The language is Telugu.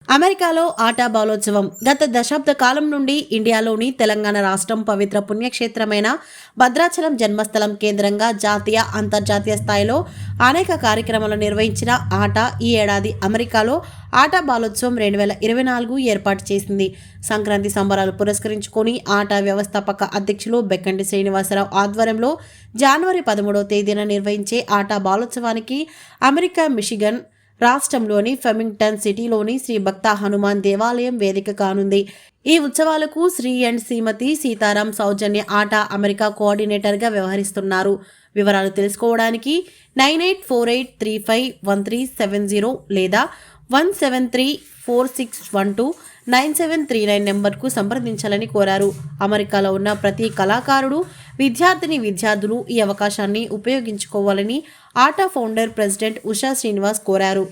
అమెరికాలో ఆటా బాలోత్సవం గత దశాబ్ద కాలం నుండి ఇండియాలోని తెలంగాణ రాష్ట్రం పవిత్ర పుణ్యక్షేత్రమైన భద్రాచలం జన్మస్థలం కేంద్రంగా జాతీయ అంతర్జాతీయ స్థాయిలో అనేక కార్యక్రమాలు నిర్వహించిన ఆటా ఈ ఏడాది అమెరికాలో ఆటా బాలోత్సవం 2024 ఏర్పాటు చేసింది. సంక్రాంతి సంబరాలు పురస్కరించుకొని ఆటా వ్యవస్థాపక అధ్యక్షులు బెక్కంటి శ్రీనివాసరావు ఆధ్వర్యంలో జనవరి 13వ తేదీన నిర్వహించే ఆటా బాలోత్సవానికి అమెరికా మిషిగన్ రాష్ట్రంలోని ఫెమింగ్టన్ సిటీలోని శ్రీ భక్త హనుమాన్ దేవాలయం వేదిక కానుంది. ఈ ఉత్సవాలకు Shri and Shrimati Sitaram Soujanya ATA America కోఆర్డినేటర్గా వ్యవహరిస్తున్నారు. వివరాలు తెలుసుకోవడానికి 9848351370 లేదా 17346129739 నెంబర్కు సంప్రదించాలని కోరారు. అమెరికాలో ఉన్న ప్రతి కళాకారుడు, విద్యార్థులు ఈ అవకాశాన్ని ఉపయోగించుకోవాలని ఆటా ఫౌండర్ ప్రెసిడెంట్ ఉషా శ్రీనివాస్ కోరారు.